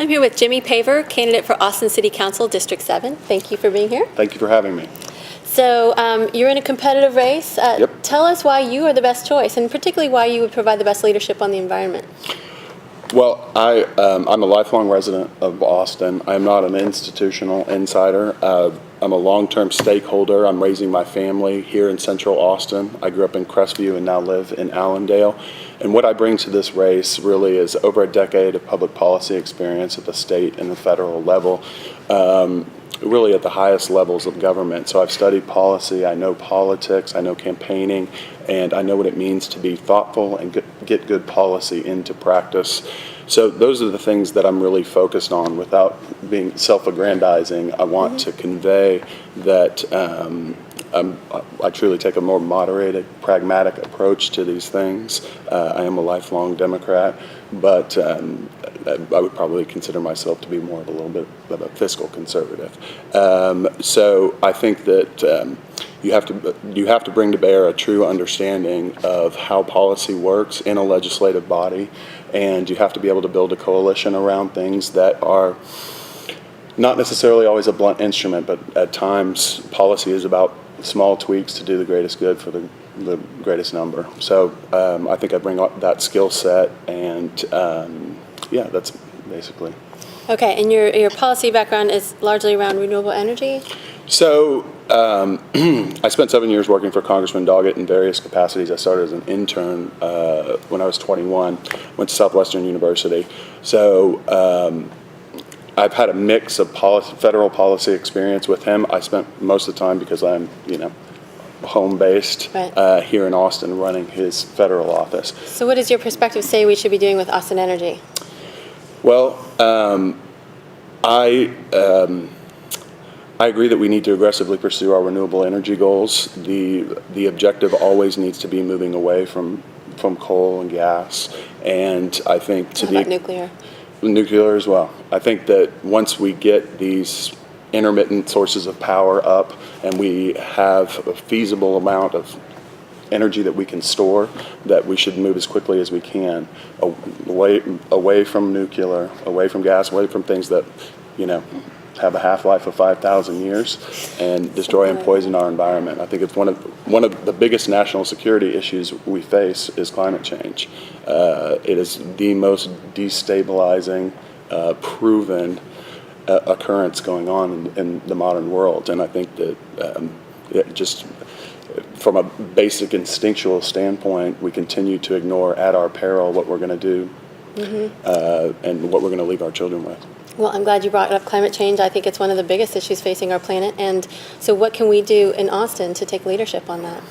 I'm here with Jimmy Paver, candidate for Austin City Council, District 7. Thank you for being here. Thank you for having me. So you're in a competitive race. Yep. Tell us why you are the best choice, and particularly why you would provide the best leadership on the environment. Well, I'm a lifelong resident of Austin. I'm not an institutional insider. I'm a long-term stakeholder. I'm raising my family here in Central Austin. I grew up in Crestview and now live in Allendale. And what I bring to this race really is over a decade of public policy experience at the state and the federal level, really at the highest levels of government. So I've studied policy, I know politics, I know campaigning, and I know what it means to be thoughtful and get good policy into practice. So those are the things that I'm really focused on without being self-aggrandizing. I want to convey that I truly take a more moderated, pragmatic approach to these things. I am a lifelong Democrat, but I would probably consider myself to be more of a little bit of a fiscal conservative. So I think that you have to bring to bear a true understanding of how policy works in a legislative body, and you have to be able to build a coalition around things that are not necessarily always a blunt instrument, but at times policy is about small tweaks to do the greatest good for the greatest number. So I think I bring that skill set, and yeah, that's basically. Okay, and your policy background is largely around renewable energy? So I spent 7 years working for Congressman Doggett in various capacities. I started as an intern when I was 21, went to Southwestern University. So I've had a mix of federal policy experience with him. I spent most of the time, because I'm, home-based right. Here in Austin running his federal office. So what does your perspective say we should be doing with Austin Energy? Well, I agree that we need to aggressively pursue our renewable energy goals. The objective always needs to be moving away from coal and gas, and I think nuclear as well. I think that once we get these intermittent sources of power up and we have a feasible amount of energy that we can store, that we should move as quickly as we can away from nuclear, away from gas, away from things that have a half-life of 5,000 years and destroy and poison our environment. I think it's one of the biggest national security issues we face is climate change. It is the most destabilizing, proven occurrence going on in the modern world, and I think that just from a basic instinctual standpoint, we continue to ignore at our peril what we're going to do and what we're going to leave our children with. Well, I'm glad you brought up climate change. I think it's one of the biggest issues facing our planet. And so what can we do in Austin to take leadership on that?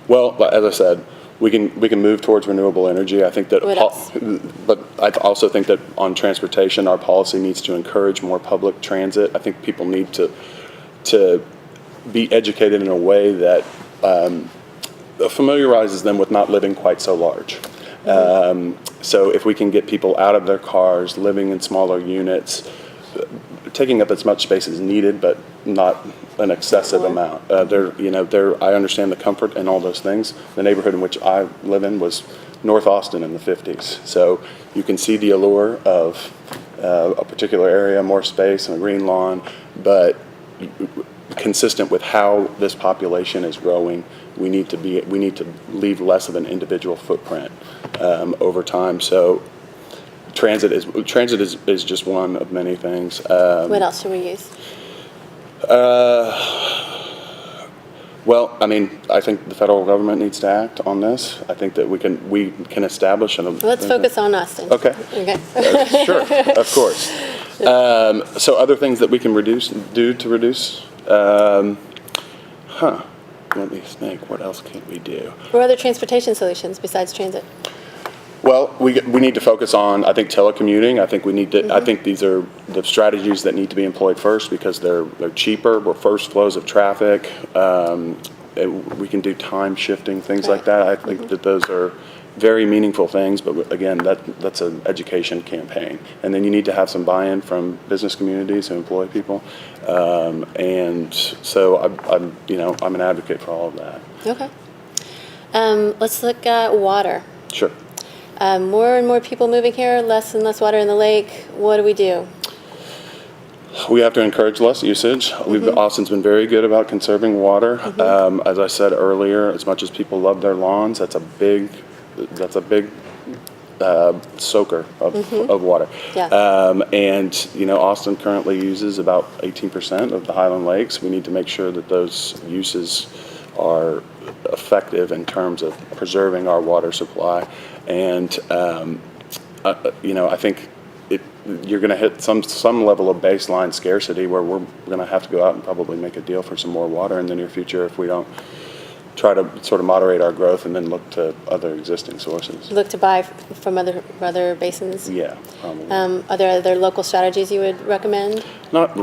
Well, as I said, we can move towards renewable energy. I think that, but I also think that on transportation, our policy needs to encourage more public transit. I think people need to be educated in a way that familiarizes them with not living quite so large. So if we can get people out of their cars, living in smaller units, taking up as much space as needed, but not an excessive amount. I understand the comfort and all those things. The neighborhood in which I live in was North Austin in the 50s. So you can see the allure of a particular area, more space and a green lawn, but consistent with how this population is growing, we need to leave less of an individual footprint over time. So transit is just one of many things. What else should we use? Well, I think the federal government needs to act on this. I think that we can establish Let's focus on Austin. Okay. Sure, of course. So other things that we can do to reduce. Let me think. What else can we do? What other transportation solutions besides transit? Well, we need to focus on, I think, telecommuting. I think we need to. I think these are the strategies that need to be employed first because they're cheaper. We're first flows of traffic. We can do time shifting, things like that. I think that those are very meaningful things. But again, that's an education campaign, and then you need to have some buy-in from business communities who employ people. And so I'm an advocate for all of that. Okay. Let's look at water. Sure. More and more people moving here, less and less water in the lake. What do we do? We have to encourage less usage. Austin's been very good about conserving water. As I said earlier, as much as people love their lawns, that's a big soaker of water. Yeah. And Austin currently uses about 18% of the Highland Lakes. We need to make sure that those uses are effective in terms of preserving our water supply. And I think you're going to hit some level of baseline scarcity where we're going to have to go out and probably make a deal for some more water in the near future if we don't try to sort of moderate our growth and then look to other existing sources. Look to buy from other basins? Yeah, probably. Are there other local strategies you would recommend? Not.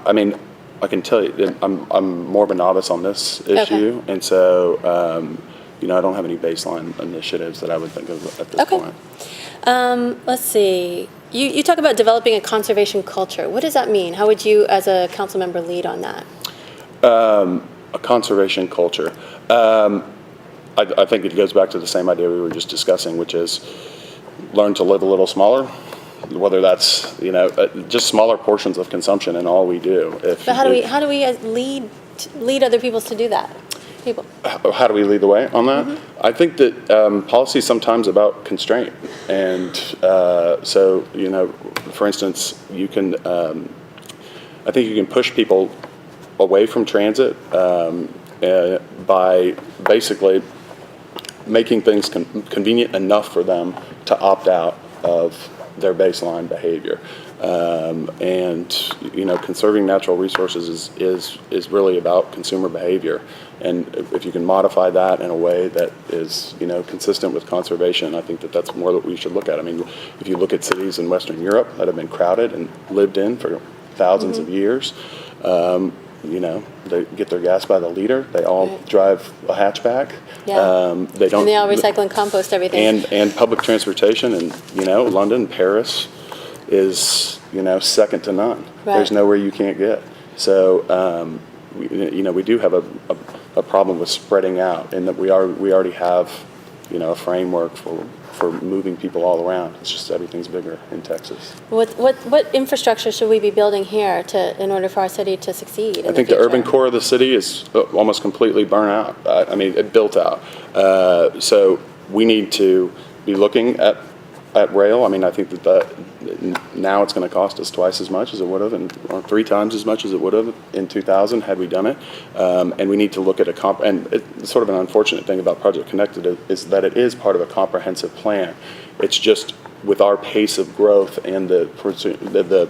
I mean, I can tell you that I'm more of a novice on this issue, and so I don't have any baseline initiatives that I would think of at this point. Let's see. You talk about developing a conservation culture. What does that mean? How would you, as a council member, lead on that? A conservation culture. I think it goes back to the same idea we were just discussing, which is learn to live a little smaller, whether that's just smaller portions of consumption in all we do. But how do we lead other people to do that? How do we lead the way on that? I think that policy is sometimes about constraint, and so for instance, you can. I think you can push people away from transit by basically making things convenient enough for them to opt out of their baseline behavior. And conserving natural resources is really about consumer behavior, and if you can modify that in a way that is consistent with conservation, I think that's more that we should look at. I mean, if you look at cities in Western Europe that have been crowded and lived in for thousands of years, they get their gas by the liter. They all drive a hatchback. Yeah. They don't. And they all recycle and compost everything. And public transportation in London, Paris is second to none. Right. There's nowhere you can't get. So we do have a problem with spreading out, in that we already have a framework for moving people all around. It's just everything's bigger in Texas. What infrastructure should we be building here in order for our city to succeed? I think the urban core of the city is almost completely burnt out. Built out. So we need to be looking at rail. I think that now it's going to cost us twice as much as it would have, or 3 times as much as it would have in 2000 had we done it. And we need to look at and it's sort of an unfortunate thing about Project Connected is that it is part of a comprehensive plan. It's just with our pace of growth and the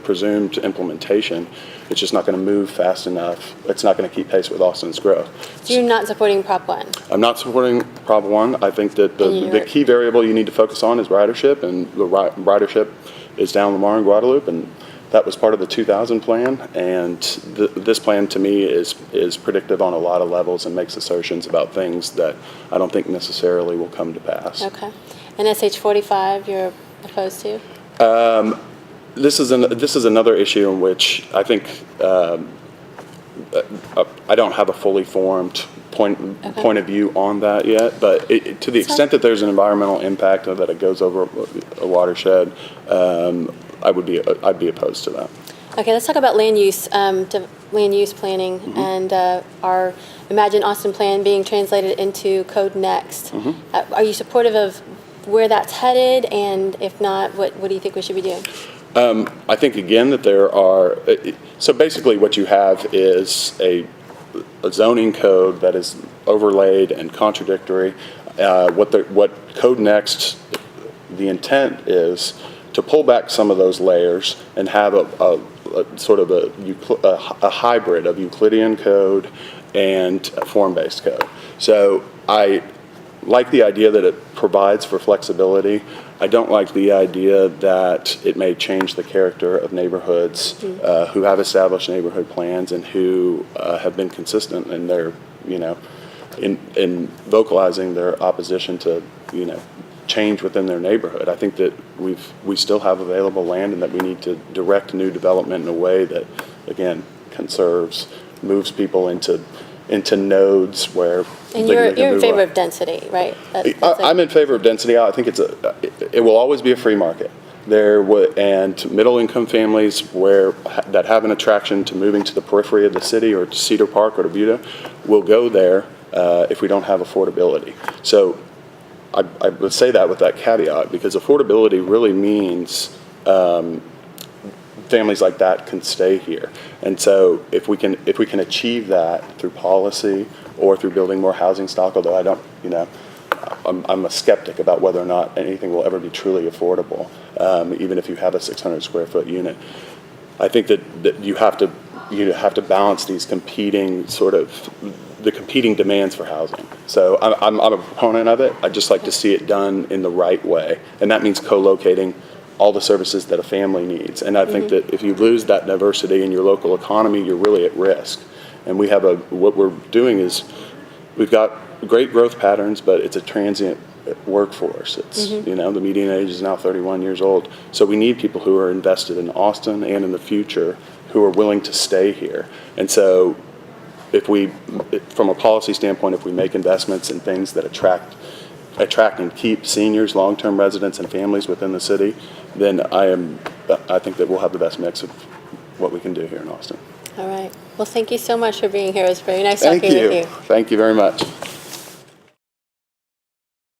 presumed implementation, it's just not going to move fast enough. It's not going to keep pace with Austin's growth. So you're not supporting Prop 1? I'm not supporting Prop 1. I think that the key variable you need to focus on is ridership, and the ridership is down Lamar and Guadalupe, and that was part of the 2000 plan. And this plan, to me, is predictive on a lot of levels and makes assertions about things that I don't think necessarily will come to pass. Okay. And SH 45, you're opposed to? This is another issue in which I think I don't have a fully formed point of view on that yet. But to the extent that there's an environmental impact or that it goes over a watershed, I'd be opposed to that. Okay, let's talk about land use planning and our Imagine Austin plan being translated into Code Next. Are you supportive of where that's headed, and if not, what do you think we should be doing? I think, again, that there are, so basically what you have is a zoning code that is overlaid and contradictory. What Code Next, the intent is to pull back some of those layers and have a sort of a hybrid of Euclidean code and form-based code. So I like the idea that it provides for flexibility. I don't like the idea that it may change the character of neighborhoods who have established neighborhood plans and who have been consistent in their, in vocalizing their opposition to, change within their neighborhood. I think that we still have available land, and that we need to direct new development in a way that, again, conserves, moves people into into nodes where. And they you're can in move favor up. of density, right? That's I'm in favor of density. I think it will always be a free market. And middle-income families that have an attraction to moving to the periphery of the city or to Cedar Park or to Buda will go there if we don't have affordability. So I would say that with that caveat, because affordability really means families like that can stay here. And so if we can achieve that through policy or through building more housing stock, although I don't, I'm a skeptic about whether or not anything will ever be truly affordable, even if you have a 600 square foot unit. I think that you have to balance these competing demands for housing. So I'm a proponent of it. I'd just like to see it done in the right way, and that means co-locating all the services that a family needs. And I think that if you lose that diversity in your local economy, you're really at risk. And what we're doing is we've got great growth patterns, but it's a transient workforce. It's, the median age is now 31 years old. So we need people who are invested in Austin and in the future who are willing to stay here. And so from a policy standpoint, if we make investments in things that attract and keep seniors, long-term residents, and families within the city, then I think that we'll have the best mix of what we can do here in Austin. All right. Well, thank you so much for being here. It was very nice talking with you. Thank you very much.